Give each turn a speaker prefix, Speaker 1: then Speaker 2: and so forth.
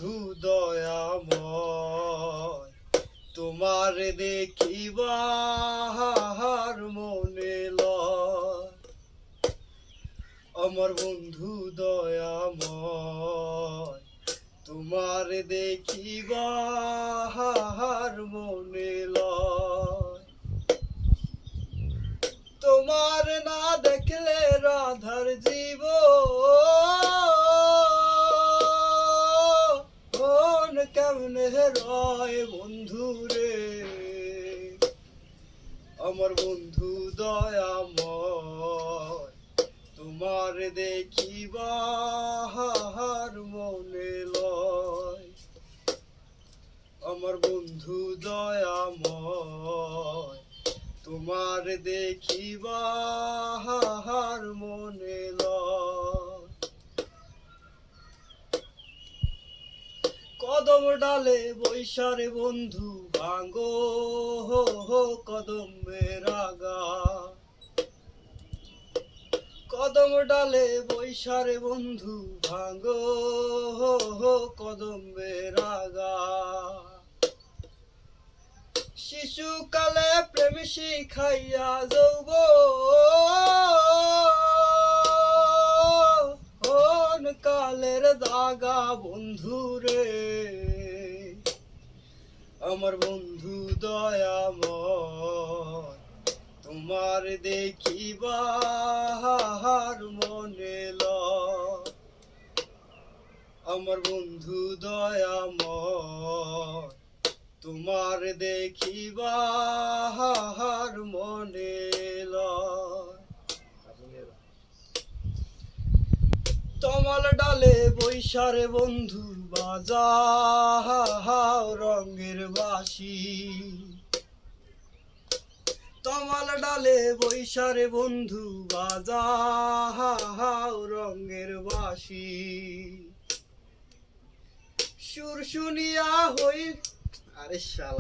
Speaker 1: বন্ধু দয়াময়, তোমার দেখিবার মনে লয়। আমার বন্ধু দয়াময়, তোমার দেখিবার মনে লয়। তোমার না দেখলে রাধার জীবন কেমনে রয় বন্ধু রে। আমার বন্ধু দয়াময়, তোমার দেখিবার মনে লয়। আমার বন্ধু দয়াময়, তোমার দেখিবার মনে লয়। কদম ডালে বৈশারে বন্ধু ভাঙ্গো কদমের আগা। কদম ডালে বৈশারে বন্ধু ভাঙ্গো কদমের আগা। শিশুকালে প্রেম শিখাইয়া যৌবন কালের দাগা বন্ধু রে। আমার বন্ধু দয়াময়, তোমার দেখিবার মনে লয়। আমার বন্ধু দয়াময়, তোমার দেখিবার মনে লয়। তমাল ডালে বৈশারে বন্ধু বাজাও রঙের বাঁশি। তমাল ডালে বৈশারে বন্ধু বাজাও রঙের বাঁশি। সুর শুনিয়া হই আরে শালা।